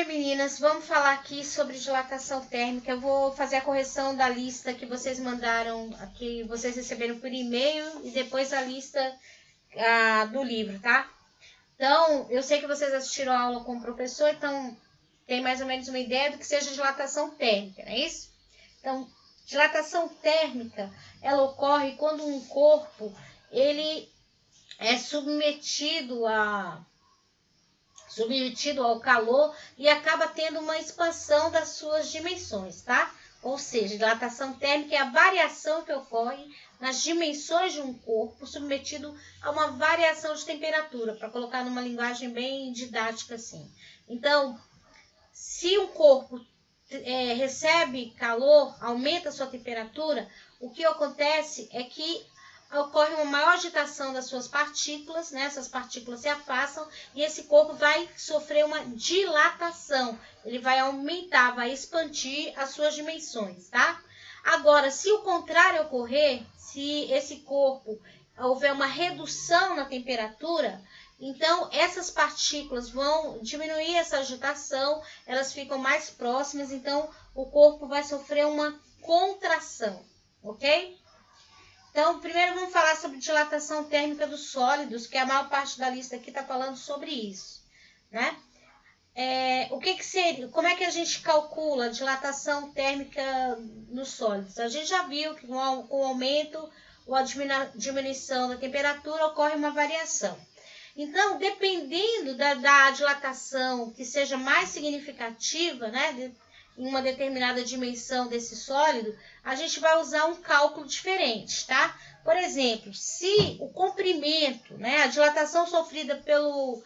meninas, vamos falar aqui sobre dilatação térmica. Eu vou fazer a correção da lista que vocês mandaram, que vocês receberam por e-mail, e depois a lista do livro, tá? Então, eu sei que vocês assistiram a aula com o professor, então tem mais ou menos uma ideia do que seja dilatação térmica, não é isso? Então, dilatação térmica, ela ocorre quando um corpo, ele é submetido ao calor e acaba tendo uma expansão das suas dimensões, tá? Ou seja, dilatação térmica é a variação que ocorre nas dimensões de um corpo submetido a uma variação de temperatura, para colocar numa linguagem bem didática assim. Então, se um corpo recebe calor, aumenta a sua temperatura, o que acontece é que ocorre uma maior agitação das suas partículas, né? Essas partículas se afastam e esse corpo vai sofrer uma dilatação. Ele vai aumentar, vai expandir as suas dimensões, tá? Agora, se o contrário ocorrer, se esse corpo houver uma redução na temperatura, então essas partículas vão diminuir essa agitação, elas ficam mais próximas, então o corpo vai sofrer uma contração, ok? Então, primeiro vamos falar sobre dilatação térmica dos sólidos, que a maior parte da lista aqui está falando sobre isso, né? O que seria? Como é que a gente calcula a dilatação térmica nos sólidos? A gente já viu que com o aumento ou a diminuição da temperatura ocorre uma variação. Então, dependendo da dilatação que seja mais significativa, né, em uma determinada dimensão desse sólido, a gente vai usar um cálculo diferente, tá? Por exemplo, se o comprimento, né, a dilatação sofrida pelo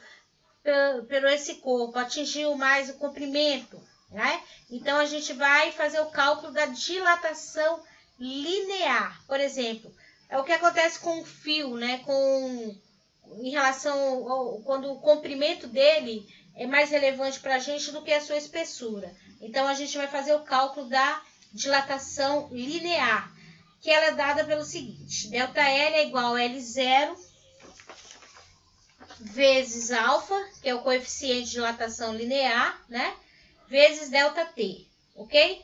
esse corpo atingiu mais o comprimento, né? Então, a gente vai fazer o cálculo da dilatação linear. Por exemplo, é o que acontece com o fio, né, em relação quando o comprimento dele é mais relevante para a gente do que a sua espessura. Então, a gente vai fazer o cálculo da dilatação linear, que ela é dada pelo seguinte: ΔL é igual a L0 vezes alfa, que é o coeficiente de dilatação linear, né? Vezes ΔT, ok?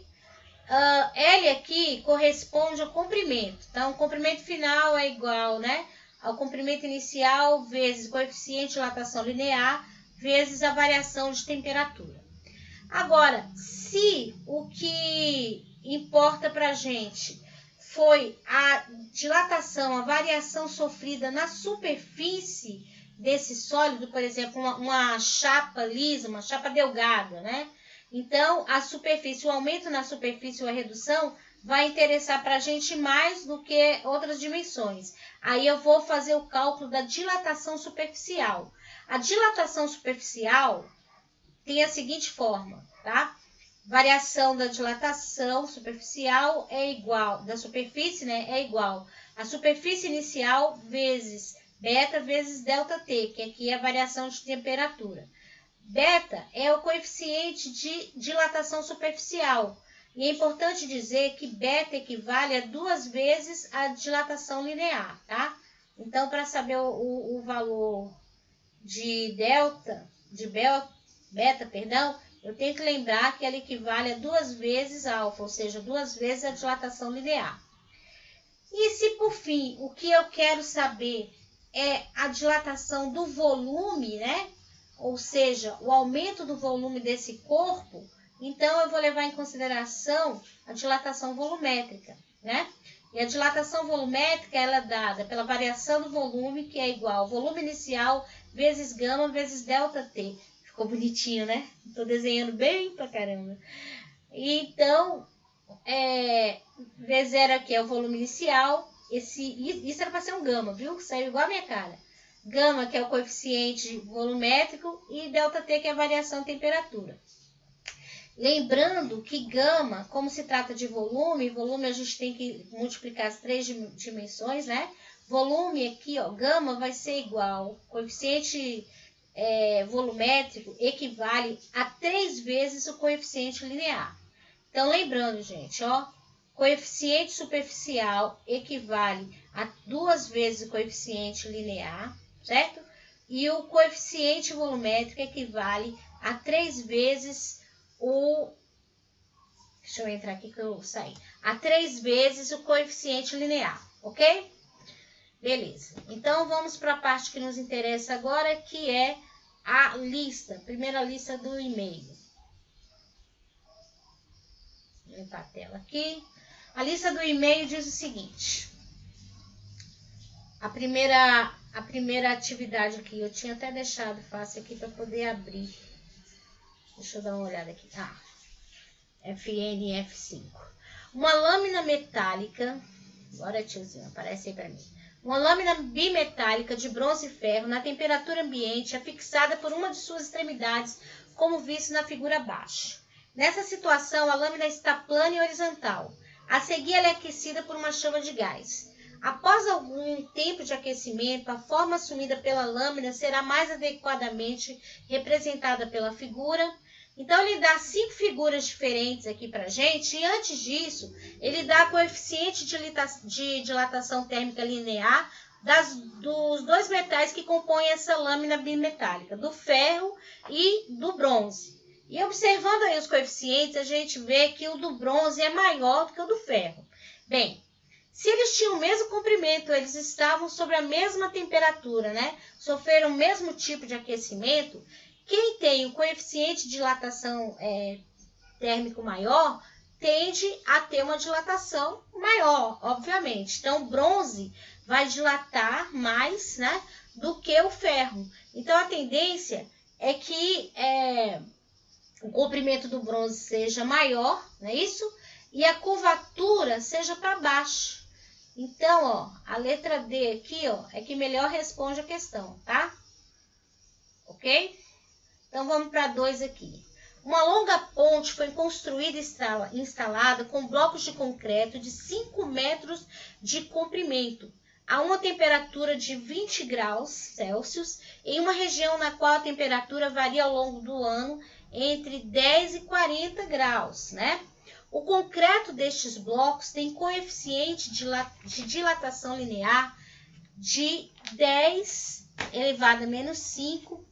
L aqui corresponde ao comprimento. Então, o comprimento final é igual, né, ao comprimento inicial vezes o coeficiente de dilatação linear vezes a variação de temperatura. Agora, se o que importa para a gente foi a dilatação, a variação sofrida na superfície desse sólido, por exemplo, uma chapa lisa, uma chapa delgada, né? Então, a superfície, o aumento na superfície ou a redução vai interessar para a gente mais do que outras dimensões. Aí eu vou fazer o cálculo da dilatação superficial. A dilatação superficial tem a seguinte forma, tá? Variação da dilatação superficial é igual, da superfície, né, é igual a superfície inicial vezes beta vezes ΔT, que aqui é a variação de temperatura. Beta é o coeficiente de dilatação superficial. E é importante dizer que beta equivale a 2 vezes a dilatação linear, tá? Então, para saber o valor de beta, eu tenho que lembrar que ela equivale a 2 vezes alfa, ou seja, 2 vezes a dilatação linear. E se, por fim, o que eu quero saber é a dilatação do volume, né? Ou seja, o aumento do volume desse corpo, então eu vou levar em consideração a dilatação volumétrica, né? E a dilatação volumétrica ela é dada pela variação do volume, que é igual ao volume inicial vezes gama vezes ΔT. Ficou bonitinho, né? Estou desenhando bem pra caramba. Então, V0 aqui é o volume inicial. Isso era para ser um gama, viu? Saiu igual a minha cara. Gama, que é o coeficiente volumétrico, e ΔT, que é a variação de temperatura. Lembrando que gama, como se trata de volume a gente tem que multiplicar as 3 dimensões, né? Volume aqui, ó, gama vai ser igual, coeficiente volumétrico equivale a 3 vezes o coeficiente linear. Então, lembrando, gente, ó, coeficiente superficial equivale a 2 vezes o coeficiente linear, certo? E o coeficiente volumétrico equivale a 3 vezes o... Deixa eu entrar aqui que eu saí. A 3 vezes o coeficiente linear, ok? Beleza. Então, vamos para a parte que nos interessa agora, que é a lista. Primeira lista do e-mail. Vou limpar a tela aqui. A lista do e-mail diz o seguinte. A primeira atividade aqui, eu tinha até deixado fácil aqui para poder abrir. Deixa eu dar uma olhada aqui. FN F5. Uma lâmina metálica, bora tiozinho, aparece aí para mim. Uma lâmina bimetálica de bronze e ferro na temperatura ambiente é fixada por uma de suas extremidades, como visto na figura abaixo. Nessa situação, a lâmina está plana e horizontal. A seguir, ela é aquecida por uma chama de gás. Após algum tempo de aquecimento, a forma assumida pela lâmina será mais adequadamente representada pela figura. Então, ele dá 5 figuras diferentes aqui para a gente, e antes disso, ele dá coeficiente de dilatação térmica linear dos dois metais que compõem essa lâmina bimetálica, do ferro e do bronze. E observando aí os coeficientes, a gente vê que o do bronze é maior do que o do ferro. Bem, se eles tinham o mesmo comprimento, eles estavam sobre a mesma temperatura, né? Sofreram o mesmo tipo de aquecimento. Quem tem o coeficiente de dilatação térmico maior tende a ter uma dilatação maior, obviamente. Então, o bronze vai dilatar mais, né, do que o ferro. Então, a tendência é que o comprimento do bronze seja maior, não é isso? E a curvatura seja para baixo. Então, ó, a letra D aqui, ó, é que melhor responde a questão, tá? Ok? Então, vamos para 2 aqui. Uma longa ponte foi construída e instalada com blocos de concreto de 5 metros de comprimento, a uma temperatura de 20 graus Celsius, em uma região na qual a temperatura varia ao longo do ano entre 10 e 40 graus, né? O concreto destes blocos tem coeficiente de dilatação linear de 10 elevado a menos 5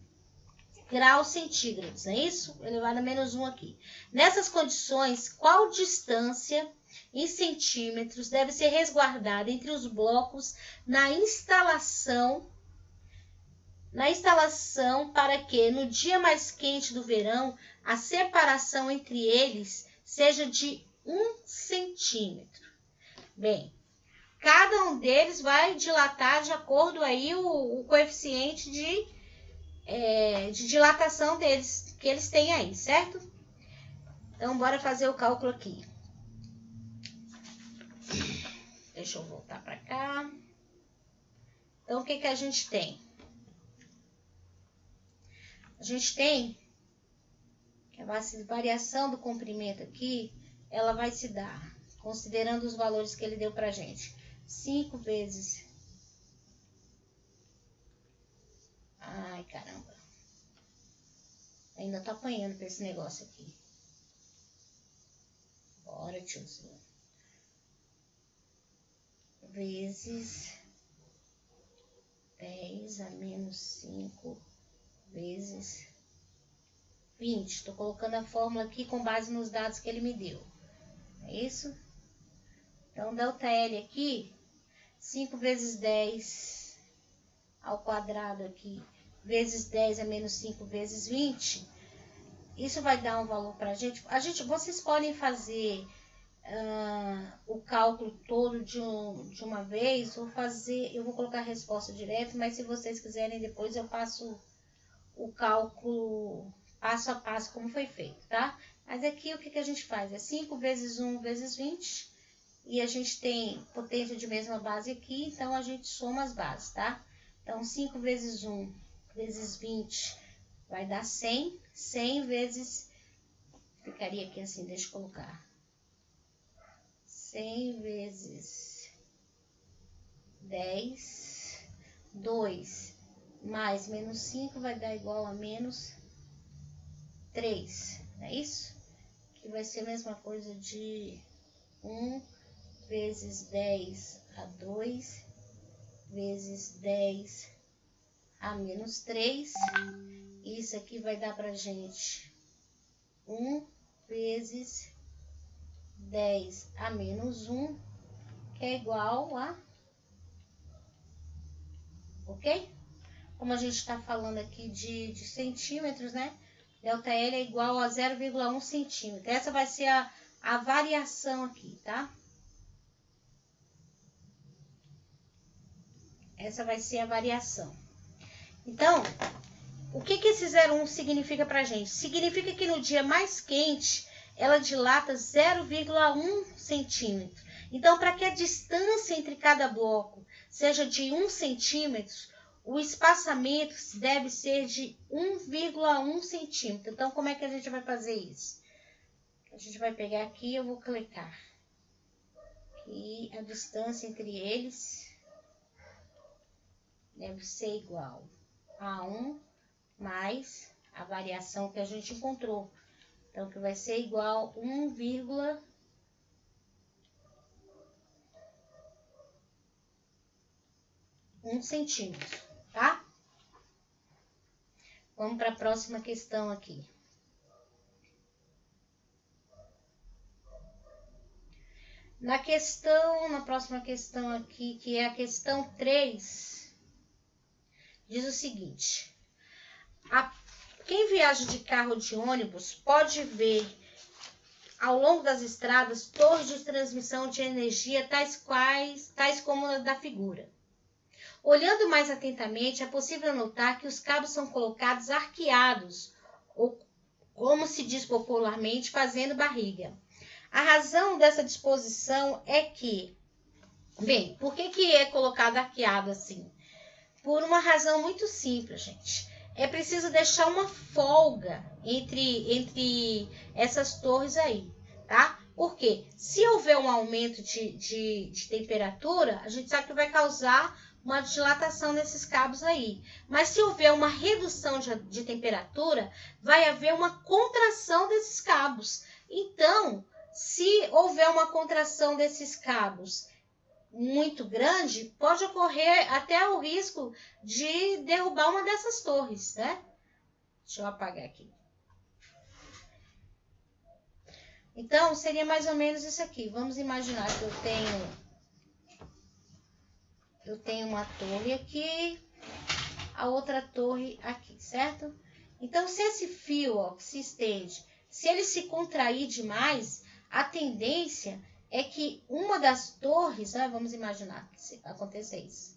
graus centígrados, não é isso? Elevado a menos 1 aqui. Nessas condições, qual distância em centímetros deve ser resguardada entre os blocos na instalação para que, no dia mais quente do verão, a separação entre eles seja de 1 centímetro? Bem, cada um deles vai dilatar de acordo aí o coeficiente de dilatação deles, que eles têm aí, certo? Então, bora fazer o cálculo aqui. Deixa eu voltar para cá. Então, o que que a gente tem? A gente tem que a variação do comprimento aqui, ela vai se dar, considerando os valores que ele deu para a gente. 5 vezes... Ai, caramba. Ainda tô apanhando pra esse negócio aqui. Bora, tiozinho. Vezes 10 a menos 5 vezes 20. Estou colocando a fórmula aqui com base nos dados que ele me deu. É isso? Então, ΔL aqui, 5 vezes 10 ao quadrado aqui, vezes 10 a menos 5 vezes 20. Isso vai dar um valor para a gente. Vocês podem fazer o cálculo todo de uma vez, eu vou colocar a resposta direto, mas se vocês quiserem depois eu passo o cálculo passo a passo como foi feito, tá? Mas aqui o que a gente faz? É 5 vezes 1 vezes 20, e a gente tem potência de mesma base aqui, então a gente soma as bases, tá? Então 5 vezes 1 vezes 20 vai dar 100, 100 vezes, ficaria aqui assim, deixa eu colocar. 100 vezes 10, 2 mais menos 5 vai dar igual a menos 3, não é isso? Que vai ser a mesma coisa de 1 vezes 10 a 2 vezes 10 a menos 3. Isso aqui vai dar pra gente 1 vezes 10 a menos 1, que é igual a... Ok? Como a gente está falando aqui de centímetros, né? ΔL é igual a 0,1 centímetro. Essa vai ser a variação aqui, tá? Essa vai ser a variação. Então, o que esse 0,1 significa pra gente? Significa que no dia mais quente, ela dilata 0,1 centímetro. Então, para que a distância entre cada bloco seja de 1 centímetro, o espaçamento deve ser de 1,1 centímetro. Então, como é que a gente vai fazer isso? A gente vai pegar aqui, eu vou clicar. E a distância entre eles deve ser igual a 1 mais a variação que a gente encontrou. Então, que vai ser igual a 1,1 centímetro, tá? Vamos para a próxima questão aqui. Na próxima questão aqui, que é a questão 3, diz o seguinte: quem viaja de carro ou de ônibus pode ver ao longo das estradas torres de transmissão de energia tais como a da figura. Olhando mais atentamente, é possível notar que os cabos são colocados arqueados, ou como se diz popularmente, fazendo barriga. A razão dessa disposição é que... Bem, por que é colocado arqueado assim? Por uma razão muito simples, gente. É preciso deixar uma folga entre essas torres aí, tá? Porque se houver um aumento de temperatura, a gente sabe que vai causar uma dilatação nesses cabos aí. Mas se houver uma redução de temperatura, vai haver uma contração desses cabos. Então, se houver uma contração desses cabos muito grande, pode ocorrer até o risco de derrubar uma dessas torres, né? Deixa eu apagar aqui. Então, seria mais ou menos isso aqui. Vamos imaginar que eu tenho uma torre aqui, a outra torre aqui, certo? Então, se esse fio, ó, se estende, se ele se contrair demais, a tendência é que uma das torres, né, vamos imaginar que aconteça isso.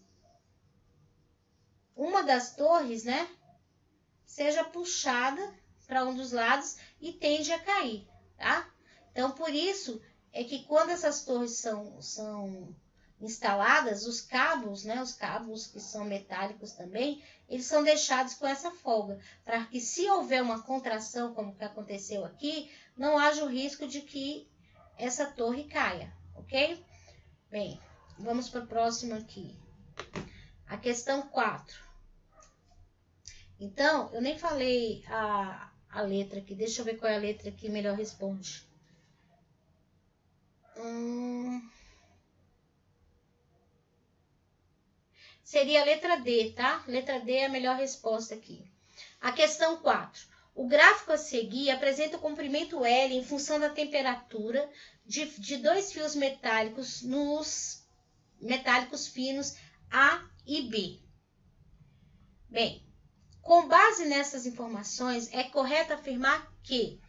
Uma das torres, né, seja puxada para um dos lados e tende a cair, tá? Então, por isso é que quando essas torres são instaladas, os cabos, né, os cabos que são metálicos também, eles são deixados com essa folga, para que se houver uma contração, como que aconteceu aqui, não haja o risco de que essa torre caia, ok? Bem, vamos para o próximo aqui. A questão 4. Então, eu nem falei a letra aqui. Deixa eu ver qual é a letra que melhor responde. Seria a letra D, tá? Letra D é a melhor resposta aqui. A questão 4. O gráfico a seguir apresenta o comprimento L em função da temperatura de dois fios metálicos finos A e B. Bem, com base nessas informações, é correto afirmar que...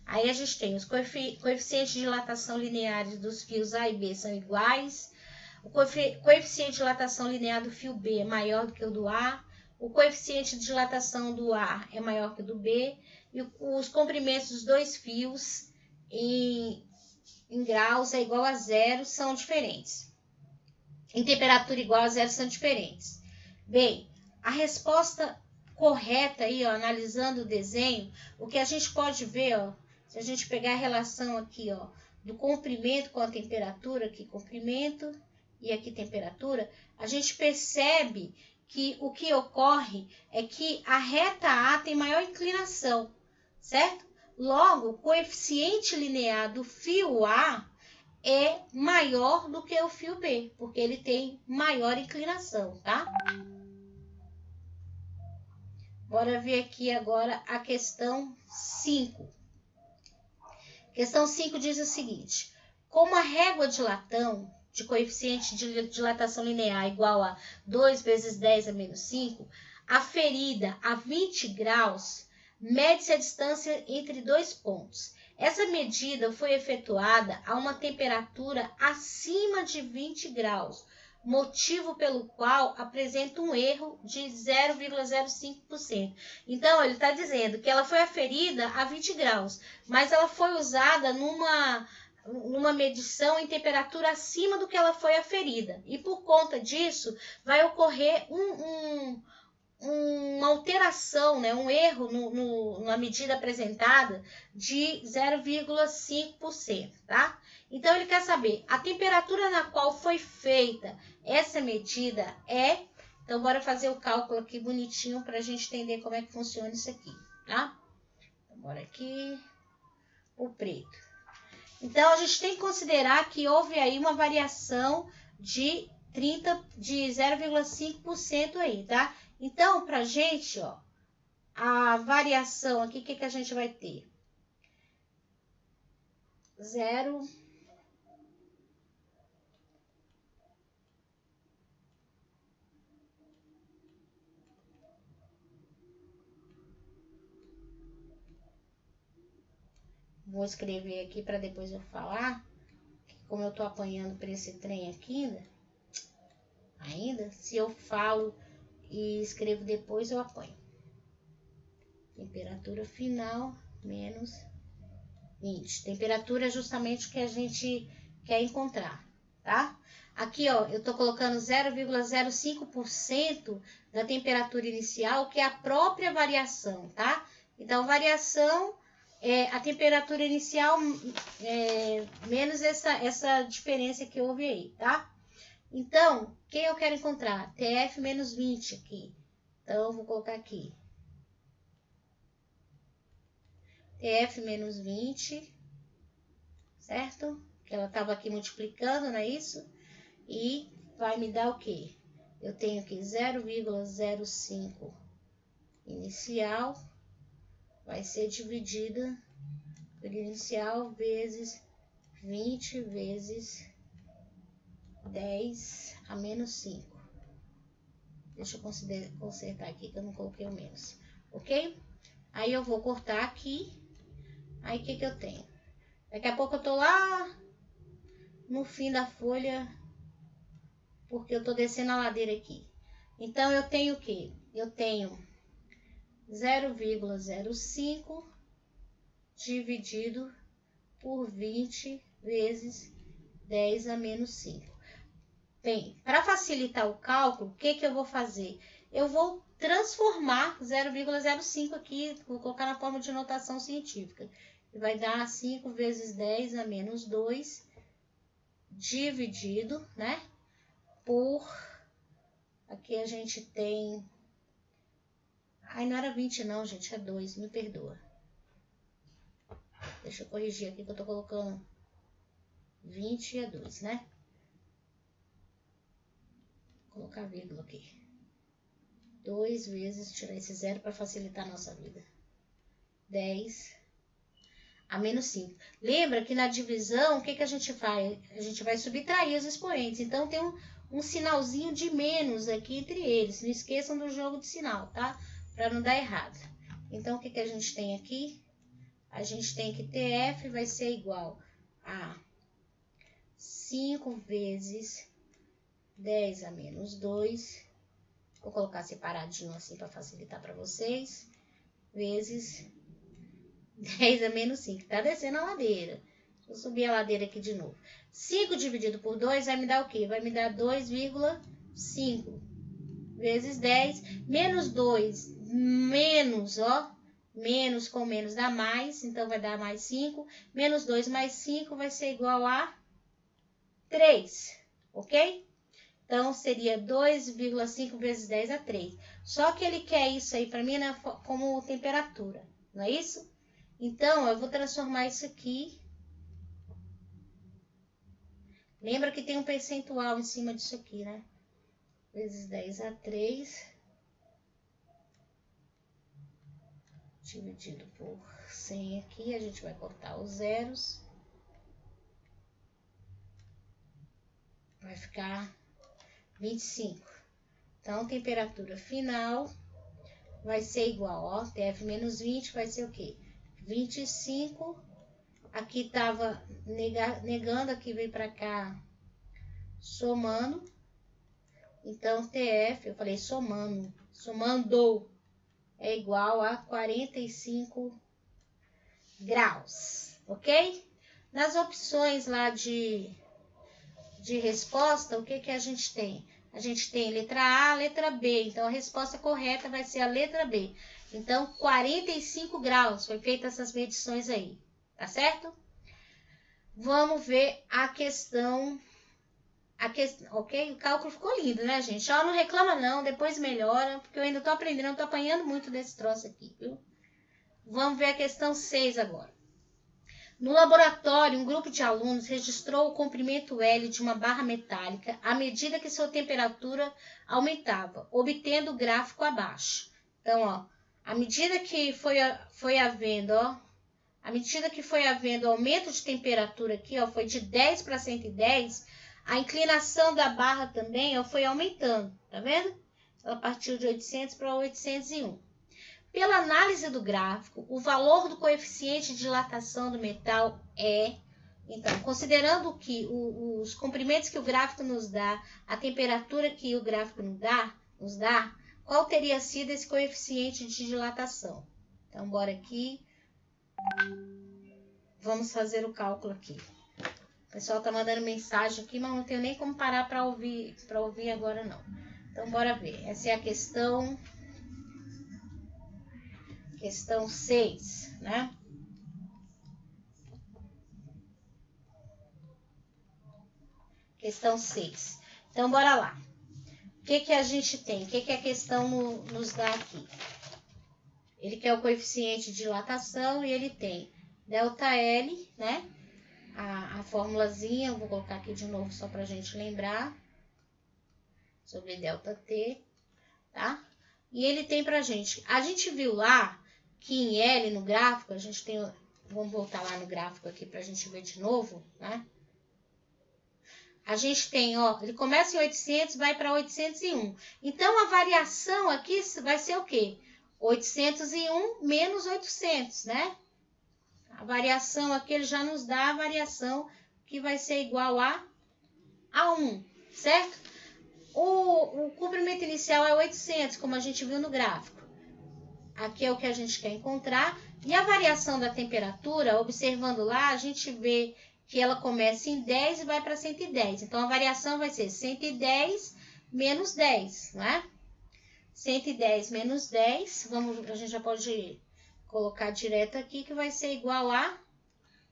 Aí a gente tem os coeficientes de dilatação lineares dos fios A e B são iguais. O coeficiente de dilatação linear do fio B é maior do que o do A. O coeficiente de dilatação do A é maior que o do B. E os comprimentos dos dois fios em graus é igual a 0, são diferentes. Em temperatura igual a 0 são diferentes. Bem, a resposta correta aí, ó, analisando o desenho, o que a gente pode ver, ó, se a gente pegar a relação aqui, ó, do comprimento com a temperatura, aqui comprimento e aqui temperatura, a gente percebe que o que ocorre é que a reta A tem maior inclinação, certo? Logo, o coeficiente linear do fio A é maior do que o fio B, porque ele tem maior inclinação, tá? Bora ver aqui agora a questão 5. Questão 5 diz o seguinte: como a régua de latão de coeficiente de dilatação linear igual a 2 vezes 10 a menos 5, aferida a 20 graus, mede-se a distância entre dois pontos. Essa medida foi efetuada a uma temperatura acima de 20 graus, motivo pelo qual apresenta um erro de 0,05%. Então, ele está dizendo que ela foi aferida a 20 graus, mas ela foi usada numa medição em temperatura acima do que ela foi aferida. E por conta disso, vai ocorrer uma alteração, né, um erro na medida apresentada de 0,5%, tá? Então, ele quer saber a temperatura na qual foi feita essa medida é... Então, bora fazer o cálculo aqui bonitinho para a gente entender como é que funciona isso aqui, tá? Então, bora aqui, o preto. Então, a gente tem que considerar que houve aí uma variação de 0,5% aí, tá? Então, pra gente, ó, a variação aqui, o que que a gente vai ter? 0... Vou escrever aqui para depois eu falar. Como eu tô apanhando para esse trem aqui ainda, se eu falo e escrevo depois, eu apanho. Temperatura final menos 20. Temperatura é justamente o que a gente quer encontrar, tá? Aqui, ó, eu tô colocando 0,05% da temperatura inicial, que é a própria variação, tá? Então, variação é a temperatura inicial menos essa diferença que houve aí, tá? Então, quem eu quero encontrar? TF menos 20 aqui. Então, eu vou colocar aqui. TF menos 20, certo? Que ela estava aqui multiplicando, não é isso? E vai me dar o quê? Eu tenho aqui 0,05 inicial, vai ser dividida por inicial vezes 20 vezes 10 a menos 5. Deixa eu consertar aqui que eu não coloquei o menos, ok? Aí eu vou cortar aqui. Aí o que que eu tenho? Daqui a pouco eu tô lá no fim da folha, porque eu tô descendo a ladeira aqui. Então, eu tenho o quê? Eu tenho 0,05 dividido por 20 vezes 10 a menos 5. Bem, para facilitar o cálculo, o que que eu vou fazer? Eu vou transformar 0,05 aqui, vou colocar na forma de notação científica. Vai dar 5 vezes 10 a menos 2, dividido, né? Por... Aqui a gente tem... Ai, não era 20 não, gente, é 2, me perdoa. Deixa eu corrigir aqui que eu tô colocando 20 e é 2, né? Vou colocar vírgula aqui. 2 vezes, tirar esse zero para facilitar a nossa vida. 10 a menos 5. Lembra que na divisão, o que que a gente faz? A gente vai subtrair os expoentes. Então, tem um sinalzinho de menos aqui entre eles. Não esqueçam do jogo de sinal, tá? Para não dar errado. Então, o que que a gente tem aqui? A gente tem que TF vai ser igual a 5 vezes 10 a menos 2. Vou colocar separadinho assim para facilitar para vocês. Vezes 10 a menos 5. Tá descendo a ladeira. Vou subir a ladeira aqui de novo. 5 dividido por 2 vai me dar o quê? Vai me dar 2,5 vezes 10. Menos 2, menos, ó. Menos com menos dá mais, então vai dar mais 5. Menos 2 mais 5 vai ser igual a 3, ok? Então, seria 2,5 vezes 10 a 3. Só que ele quer isso aí para mim, né, como temperatura, não é isso? Então, eu vou transformar isso aqui. Lembra que tem um percentual em cima disso aqui, né? Vezes 10 a 3. dividido por 100 aqui, a gente vai cortar os zeros. Vai ficar 25. Então, temperatura final vai ser igual, ó, TF menos 20 vai ser o quê? 25. Aqui tava negando, aqui veio para cá somando. Então, TF, eu falei somando é igual a 45 graus, ok? Nas opções lá de resposta, o que que a gente tem? A gente tem letra A, letra B. Então, a resposta correta vai ser a letra B. Então, 45 graus. Foi feitas essas medições aí. Tá certo? Vamos ver a questão. Ok? O cálculo ficou lindo, né, gente? Ó, não reclama não, depois melhora. Porque eu ainda tô aprendendo, eu tô apanhando muito desse troço aqui, viu? Vamos ver a questão 6 agora. No laboratório, um grupo de alunos registrou o comprimento L de uma barra metálica à medida que sua temperatura aumentava, obtendo o gráfico abaixo. Então, ó, à medida que foi havendo aumento de temperatura aqui, ó, foi de 10 para 110, a inclinação da barra também, ó, foi aumentando, tá vendo? Ela partiu de 800 para 801. Pela análise do gráfico, o valor do coeficiente de dilatação do metal é, então, considerando que os comprimentos que o gráfico nos dá, a temperatura que o gráfico nos dá, qual teria sido esse coeficiente de dilatação? Então, bora aqui. Vamos fazer o cálculo aqui. O pessoal tá mandando mensagem aqui, mas não tenho nem como parar para ouvir agora não. Então, bora ver. Essa é a questão 6, né? Questão 6. Então, bora lá. O que que a gente tem? O que que a questão nos dá aqui? Ele quer o coeficiente de dilatação e ele tem ΔL, né? A formulazinha, eu vou colocar aqui de novo só pra gente lembrar. Sobre ΔT, tá? E ele tem pra gente. A gente viu lá que em L no gráfico, a gente tem... Vamos voltar lá no gráfico aqui pra gente ver de novo, né? A gente tem, ó, ele começa em 800, vai para 801. Então, a variação aqui vai ser o quê? 801 menos 800, né? A variação aqui, ele já nos dá a variação que vai ser igual a 1, certo? O comprimento inicial é 800, como a gente viu no gráfico. Aqui é o que a gente quer encontrar. E a variação da temperatura, observando lá, a gente vê que ela começa em 10 e vai para 110. Então, a variação vai ser 110 menos 10, né? 110 menos 10, a gente já pode colocar direto aqui, que vai ser igual a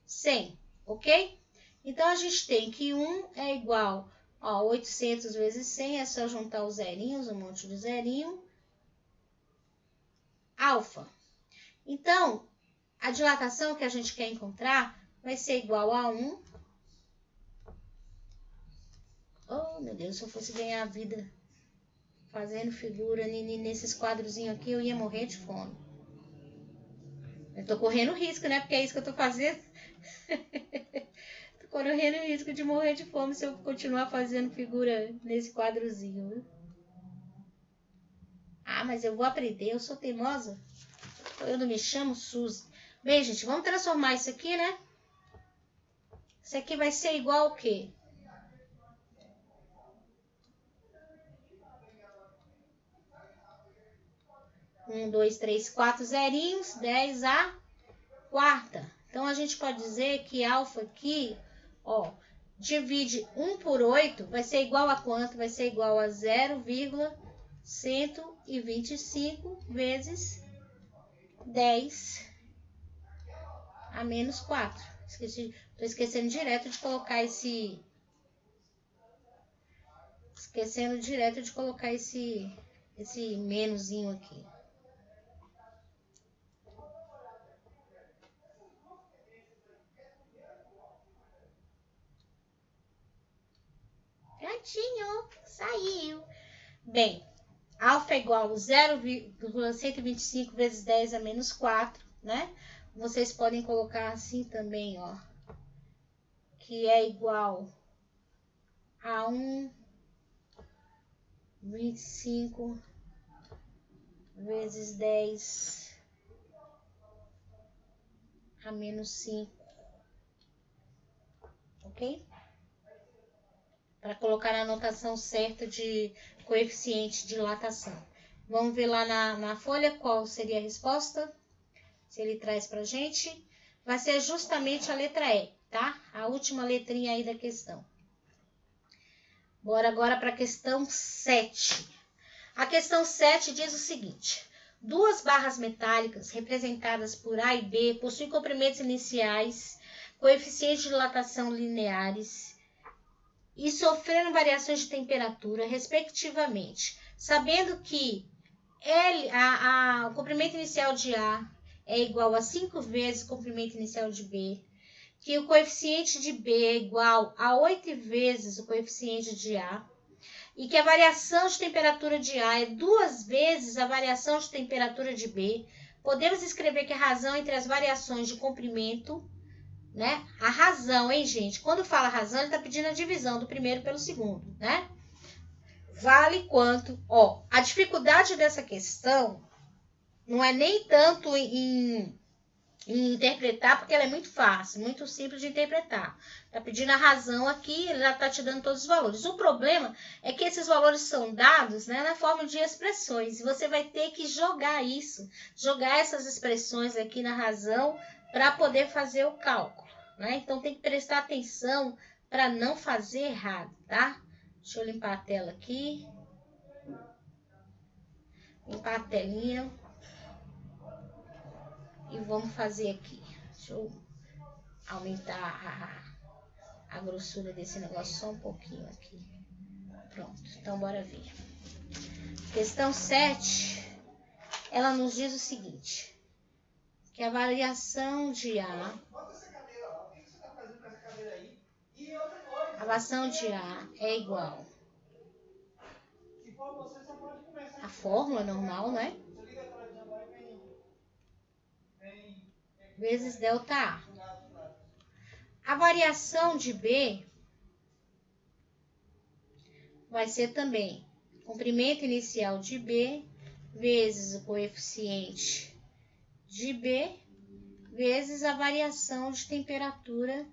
100, ok? Então, a gente tem que 1 é igual a 800 vezes 100, é só juntar os zerinhos, um monte de zerinho. Alfa. Então, a dilatação que a gente quer encontrar vai ser igual a 1. Oh, meu Deus, se eu fosse ganhar a vida fazendo figura nesses quadrozinhos aqui, eu ia morrer de fome. Eu tô correndo risco, né? Porque é isso que eu tô fazendo. Tô correndo risco de morrer de fome se eu continuar fazendo figura nesse quadrozinho, viu? Ah, mas eu vou aprender, eu sou teimosa. Eu não me chamo Suzy. Bem, gente, vamos transformar isso aqui, né? Isso aqui vai ser igual ao quê? 1, 2, 3, 4 zerinhos, 10 a quarta. Então, a gente pode dizer que alfa aqui, ó, divide 1 por 8, vai ser igual a quanto? Vai ser igual a 0,125 vezes 10 a menos 4. Tô esquecendo direto de colocar esse... esse menuzinho aqui. Prontinho, saiu. Bem, alfa é igual a 0,125 vezes 10 a menos 4, né? Vocês podem colocar assim também, ó, que é igual a 1,25 vezes 10 a menos 5, ok? Para colocar a notação certa de coeficiente de dilatação. Vamos ver lá na folha qual seria a resposta. Se ele traz para a gente, vai ser justamente a letra E, tá? A última letrinha aí da questão. Bora agora para a questão 7. A questão 7 diz o seguinte: duas barras metálicas representadas por A e B possuem comprimentos iniciais, coeficientes de dilatação lineares e sofreram variações de temperatura, respectivamente, sabendo que o comprimento inicial de A é igual a 5 vezes o comprimento inicial de B, que o coeficiente de B é igual a 8 vezes o coeficiente de A, e que a variação de temperatura de A é 2 vezes a variação de temperatura de B, podemos escrever que a razão entre as variações de comprimento, né? A razão, hein, gente? Quando fala razão, ele está pedindo a divisão do primeiro pelo segundo, né? Vale quanto? Ó, a dificuldade dessa questão não é nem tanto em interpretar, porque ela é muito fácil, muito simples de interpretar. Tá pedindo a razão aqui, ele já tá te dando todos os valores. O problema é que esses valores são dados, né, na forma de expressões, e você vai ter que jogar isso, jogar essas expressões aqui na razão para poder fazer o cálculo, né? Então tem que prestar atenção para não fazer errado, tá? Deixa eu limpar a tela aqui. Limpar a telinha. E vamos fazer aqui. Deixa eu aumentar a grossura desse negócio só um pouquinho aqui. Pronto, então bora ver. Questão 7, ela nos diz o seguinte, que a variação de A, é igual a fórmula normal, né? Vezes ΔA. A variação de B vai ser também comprimento inicial de B vezes o coeficiente de B vezes a variação de temperatura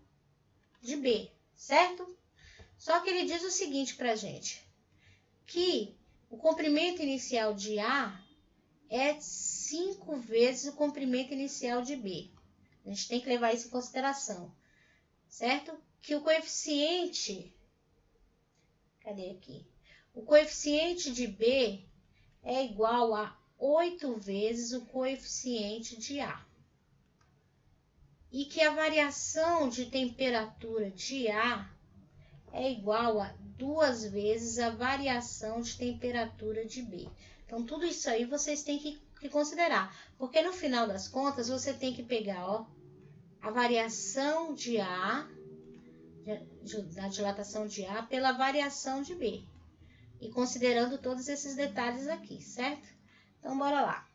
de B, certo? Só que ele diz o seguinte pra gente, que o comprimento inicial de A é 5 vezes o comprimento inicial de B. A gente tem que levar isso em consideração, certo? Que o coeficiente, cadê aqui? O coeficiente de B é igual a 8 vezes o coeficiente de A. E que a variação de temperatura de A é igual a 2 vezes a variação de temperatura de B. Então, tudo isso aí vocês têm que considerar. Porque no final das contas, você tem que pegar, ó, a variação de A, da dilatação de A, pela variação de B. E considerando todos esses detalhes aqui, certo? Então, bora lá.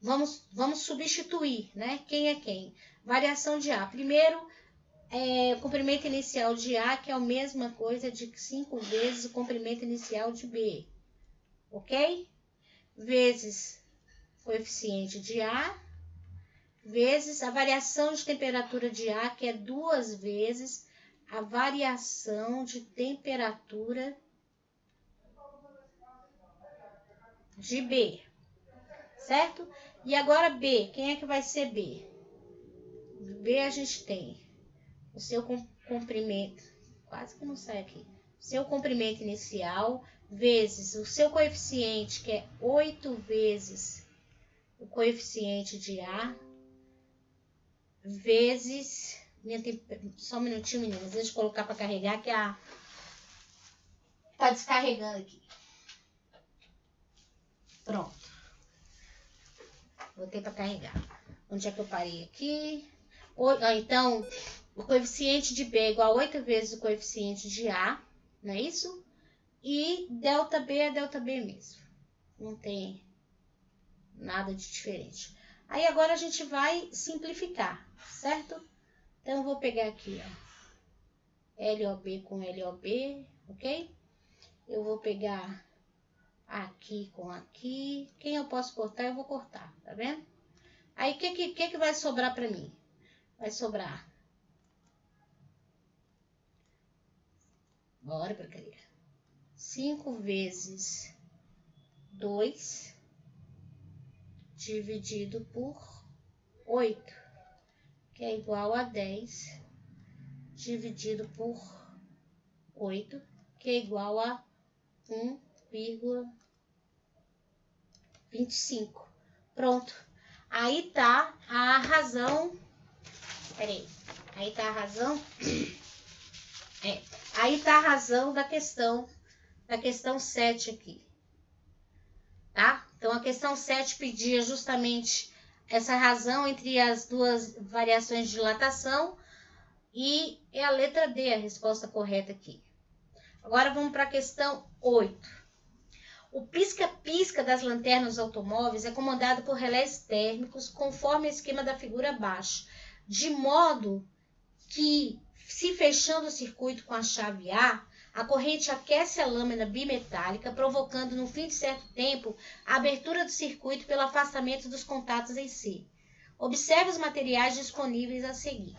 Vamos substituir, né? Quem é quem? Variação de A. Primeiro, o comprimento inicial de A, que é a mesma coisa de 5 vezes o comprimento inicial de B. Ok? Vezes o coeficiente de A, vezes a variação de temperatura de A, que é 2 vezes a variação de temperatura de B. Certo? E agora B, quem é que vai ser B? B a gente tem o seu comprimento, quase que não sai aqui, seu comprimento inicial, vezes o seu coeficiente, que é 8 vezes o coeficiente de A, vezes, só um minutinho, meninas, deixa eu colocar para carregar, que tá descarregando aqui. Pronto. Botei para carregar. Onde é que eu parei aqui? Então, o coeficiente de B é igual a 8 vezes o coeficiente de A, não é isso? E ΔB é ΔB mesmo. Não tem nada de diferente. Aí agora a gente vai simplificar, certo? Então eu vou pegar aqui, ó, LOB com LOB, ok? Eu vou pegar aqui com aqui. Quem eu posso cortar, eu vou cortar, tá vendo? Aí o que vai sobrar pra mim? Vai sobrar. Bora, porcaria. 5 vezes 2 dividido por 8, que é igual a 10 dividido por 8, que é igual a 1,25. Pronto. Aí tá a razão. Peraí. Aí tá a razão. Aí tá a razão da questão 7 aqui. Tá? Então a questão 7 pedia justamente essa razão entre as duas variações de dilatação e é a letra D a resposta correta aqui. Agora vamos para a questão 8. O pisca-pisca das lanternas automóveis é comandado por relés térmicos conforme o esquema da figura abaixo, de modo que, se fechando o circuito com a chave A, a corrente aquece a lâmina bimetálica, provocando, no fim de certo tempo, a abertura do circuito pelo afastamento dos contatos em si. Observe os materiais disponíveis a seguir.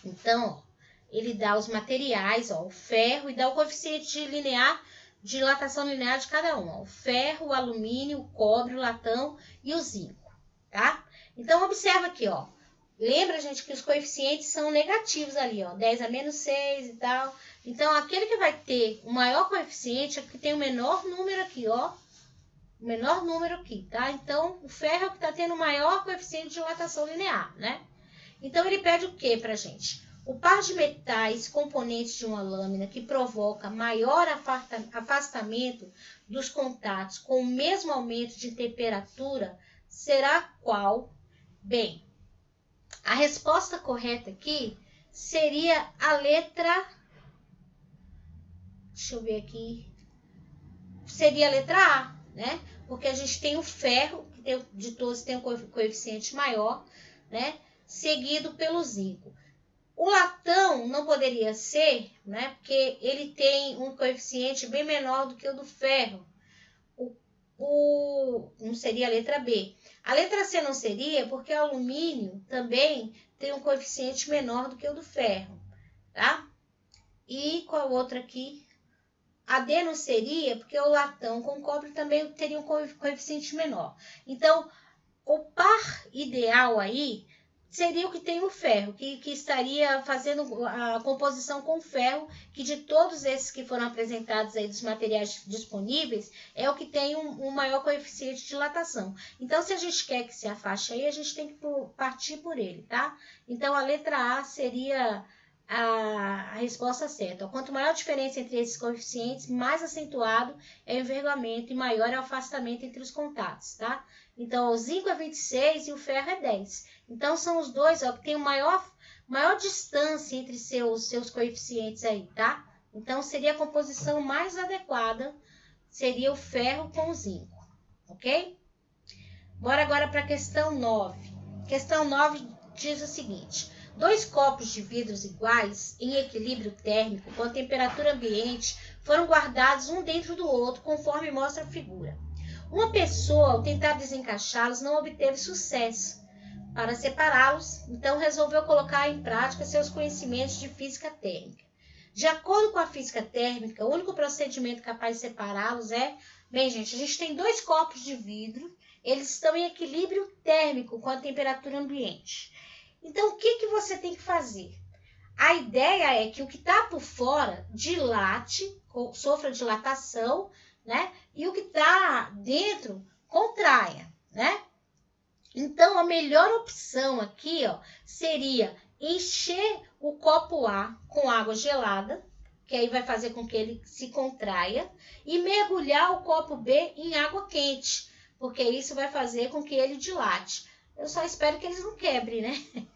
Então, ele dá os materiais, o ferro, e dá o coeficiente de dilatação linear de cada um. O ferro, o alumínio, o cobre, o latão e o zinco. Tá? Então, observa aqui, ó. Lembra, gente, que os coeficientes são negativos ali, ó. 10 a menos 6 e tal. Então, aquele que vai ter o maior coeficiente é o que tem o menor número aqui, ó. O menor número aqui, tá? Então, o ferro é o que está tendo o maior coeficiente de dilatação linear, né? Então, ele pede o que pra gente? O par de metais componentes de uma lâmina que provoca maior afastamento dos contatos com o mesmo aumento de temperatura será qual? Bem, a resposta correta aqui seria a letra... Deixa eu ver aqui. Seria a letra A, né? Porque a gente tem o ferro, que de todos tem um coeficiente maior, né? Seguido pelo zinco. O latão não poderia ser, né? Porque ele tem um coeficiente bem menor do que o do ferro. Não seria a letra B. A letra C não seria porque o alumínio também tem um coeficiente menor do que o do ferro, tá? E qual outra aqui? A D não seria porque o latão com cobre também teria um coeficiente menor. Então, o par ideal aí seria o que tem o ferro, que estaria fazendo a composição com ferro, que de todos esses que foram apresentados aí dos materiais disponíveis, é o que tem um maior coeficiente de dilatação. Então, se a gente quer que se afaste aí, a gente tem que partir por ele, tá? Então, a letra A seria a resposta certa. Quanto maior a diferença entre esses coeficientes, mais acentuado é o envergamento e maior é o afastamento entre os contatos, tá? Então, o zinco é 26 e o ferro é 10. Então, são os dois, ó, que tem maior distância entre seus coeficientes aí, tá? Então, seria a composição mais adequada, seria o ferro com o zinco, ok? Bora agora para a questão 9. Questão 9 diz o seguinte: 2 copos de vidros iguais, em equilíbrio térmico, com a temperatura ambiente, foram guardados um dentro do outro, conforme mostra a figura. Uma pessoa, ao tentar desencaixá-los, não obteve sucesso. Para separá-los, então resolveu colocar em prática seus conhecimentos de física térmica. De acordo com a física térmica, o único procedimento capaz de separá-los é... Bem, gente, a gente tem 2 copos de vidro, eles estão em equilíbrio térmico com a temperatura ambiente. Então, o que você tem que fazer? A ideia é que o que está por fora dilate, sofra dilatação, né? E o que está dentro contraia, né? Então, a melhor opção aqui, ó, seria encher o copo A com água gelada, que aí vai fazer com que ele se contraia, e mergulhar o copo B em água quente, porque isso vai fazer com que ele dilate. Eu só espero que eles não quebrem, né?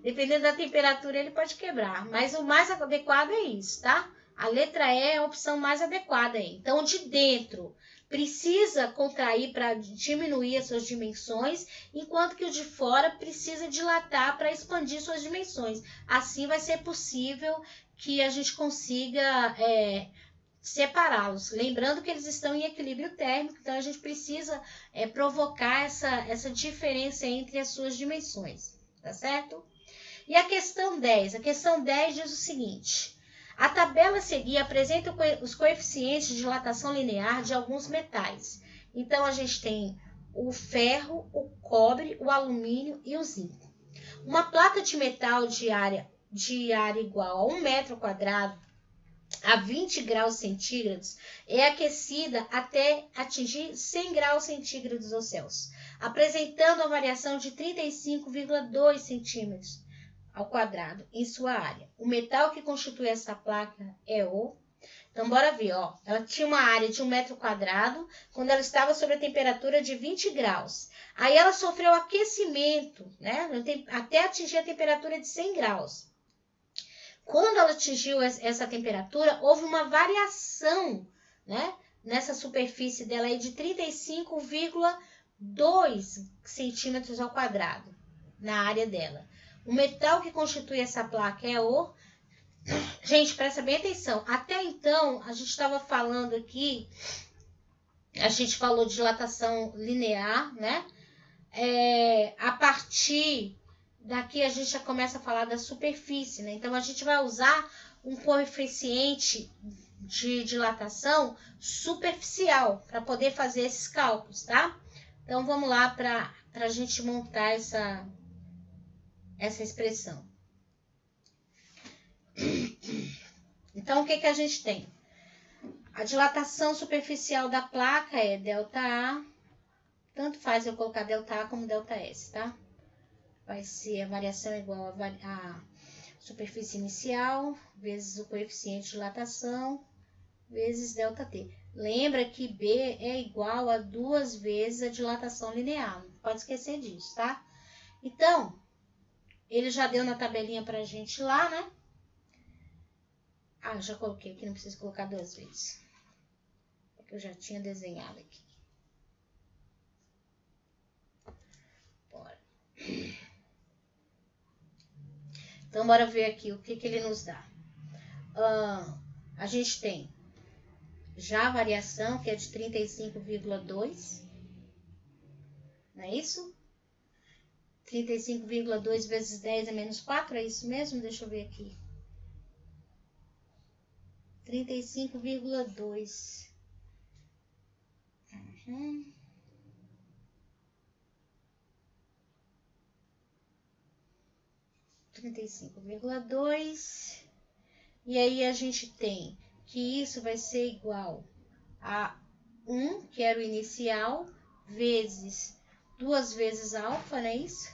Dependendo da temperatura, ele pode quebrar, mas o mais adequado é isso, tá? A letra E é a opção mais adequada aí. Então, de dentro precisa contrair para diminuir as suas dimensões, enquanto que o de fora precisa dilatar para expandir suas dimensões. Assim vai ser possível que a gente consiga separá-los. Lembrando que eles estão em equilíbrio térmico, então a gente precisa provocar essa diferença entre as suas dimensões, tá certo? E a questão 10? A questão 10 diz o seguinte: a tabela a seguir apresenta os coeficientes de dilatação linear de alguns metais. Então, a gente tem o ferro, o cobre, o alumínio e o zinco. Uma placa de metal de área igual a 1 metro quadrado a 20 graus centígrados é aquecida até atingir 100 graus centígrados ou Celsius, apresentando a variação de 35,2 centímetros ao quadrado em sua área. O metal que constitui essa placa é o... Então, bora ver, ó. Ela tinha uma área de 1 metro quadrado quando ela estava sob a temperatura de 20 graus. Aí ela sofreu aquecimento, né? Até atingir a temperatura de 100 graus. Quando ela atingiu essa temperatura, houve uma variação, né? Nessa superfície dela aí de 35,2 centímetros ao quadrado na área dela. O metal que constitui essa placa é o... Gente, presta bem atenção. Até então, a gente estava falando aqui, a gente falou de dilatação linear, né? A partir daqui, a gente já começa a falar da superfície, né? Então, a gente vai usar um coeficiente de dilatação superficial para poder fazer esses cálculos, tá? Então, vamos lá para a gente montar essa expressão. Então, o que a gente tem? A dilatação superficial da placa é ΔA, tanto faz eu colocar ΔA como ΔS, tá? Vai ser a variação igual a superfície inicial, vezes o coeficiente de dilatação, vezes ΔT. Lembra que B é igual a 2 vezes a dilatação linear, não pode esquecer disso, tá? Então, ele já deu na tabelinha pra gente lá, né? Ah, já coloquei aqui, não preciso colocar 2 vezes. Porque eu já tinha desenhado aqui. Bora. Então, bora ver aqui o que ele nos dá. A gente tem já a variação, que é de 35,2. Não é isso? 35,2 vezes 10 é menos 4, é isso mesmo? Deixa eu ver aqui. 35,2. 35,2. E aí a gente tem que isso vai ser igual a 1, que era o inicial, vezes 2 vezes alfa, não é isso?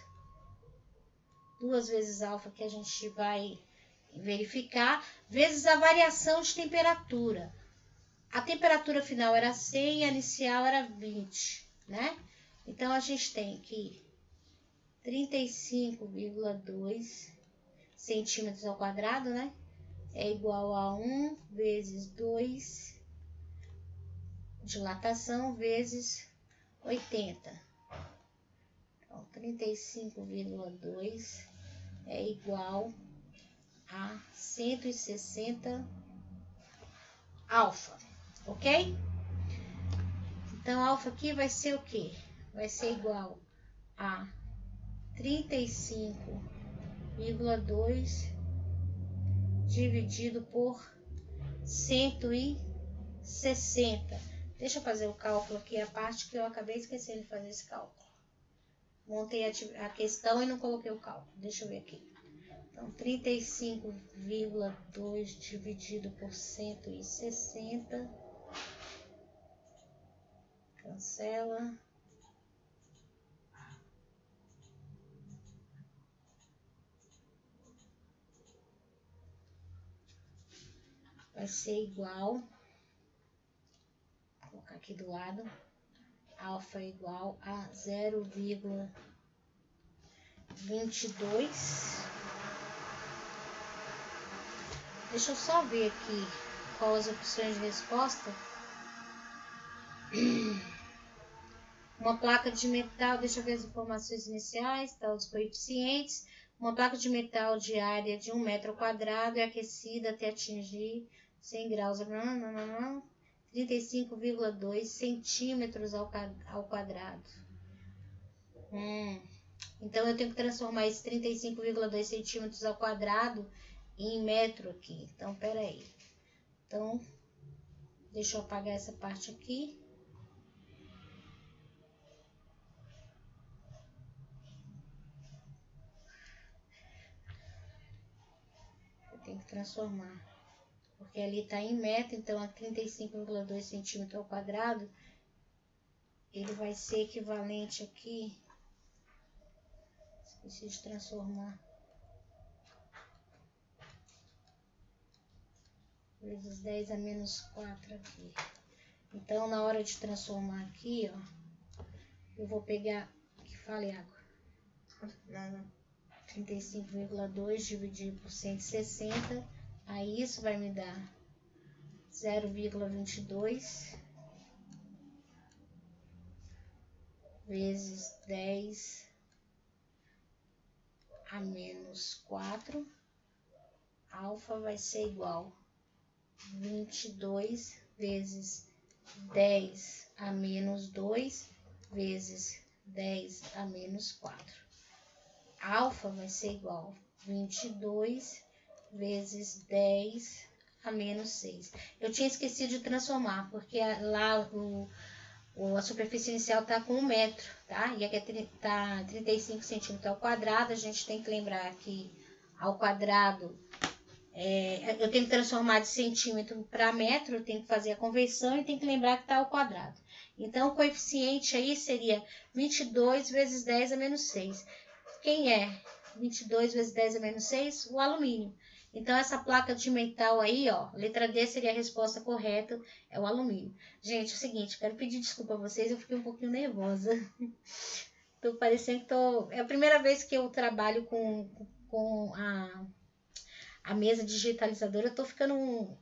2 vezes alfa que a gente vai verificar, vezes a variação de temperatura. A temperatura final era 100 e a inicial era 20, né? Então, a gente tem que 35,2 centímetros ao quadrado, né? É igual a 1 vezes 2 dilatação vezes 80. Então, 35,2 é igual a 160 alfa, ok? Então, alfa aqui vai ser o quê? Vai ser igual a 35,2 dividido por 160. Deixa eu fazer o cálculo aqui, a parte que eu acabei esquecendo de fazer esse cálculo. Montei a questão e não coloquei o cálculo. Deixa eu ver aqui. Então, 35,2 dividido por 160. Cancela. Vai ser igual. Vou colocar aqui do lado. Alfa é igual a 0,22. Deixa eu só ver aqui quais as opções de resposta. Uma placa de metal, deixa eu ver as informações iniciais, tá, os coeficientes. Uma placa de metal de área de 1 metro quadrado é aquecida até atingir 100 graus, 35,2 centímetros ao quadrado. Então, eu tenho que transformar esse 35,2 centímetros ao quadrado em metro aqui. Então, peraí. Então, deixa eu apagar essa parte aqui. Eu tenho que transformar. Porque ali está em metro, então a 35,2 centímetros ao quadrado, ele vai ser equivalente aqui. Esqueci de transformar. Vezes 10 a menos 4 aqui. Então, na hora de transformar aqui, ó, eu vou pegar, que fale água. 35,2 dividido por 160, aí isso vai me dar 0,22 vezes 10 a menos 4, alfa vai ser igual 22 vezes 10 a menos 2 vezes 10 a menos 4. Alfa vai ser igual 22 vezes 10 a menos 6. Eu tinha esquecido de transformar, porque lá a superfície inicial está com 1 metro, tá? E aqui está 35 centímetros ao quadrado. A gente tem que lembrar que ao quadrado, eu tenho que transformar de centímetro para metro, eu tenho que fazer a conversão e tenho que lembrar que está ao quadrado. Então, o coeficiente aí seria 22 vezes 10 a menos 6. Quem é 22 vezes 10 a menos 6? O alumínio. Então, essa placa de metal aí, ó, letra D seria a resposta correta, é o alumínio. Gente, é o seguinte, quero pedir desculpa a vocês, eu fiquei um pouquinho nervosa. Tô parecendo que tô... É a primeira vez que eu trabalho com a mesa digitalizadora, eu tô ficando...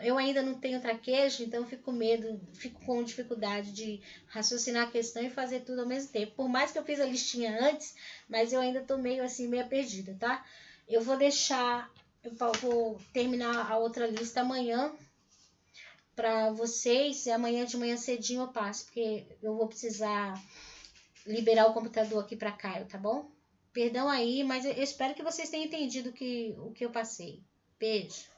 Eu ainda não tenho traquejo, então eu fico com medo, fico com dificuldade de raciocinar a questão e fazer tudo ao mesmo tempo. Por mais que eu fiz a listinha antes, mas eu ainda tô meio assim, meio perdida, tá? Eu vou deixar, eu vou terminar a outra lista amanhã para vocês, e amanhã de manhã cedinho eu passo, porque eu vou precisar liberar o computador aqui para Caio, tá bom? Perdão aí, mas eu espero que vocês tenham entendido o que eu passei. Beijo!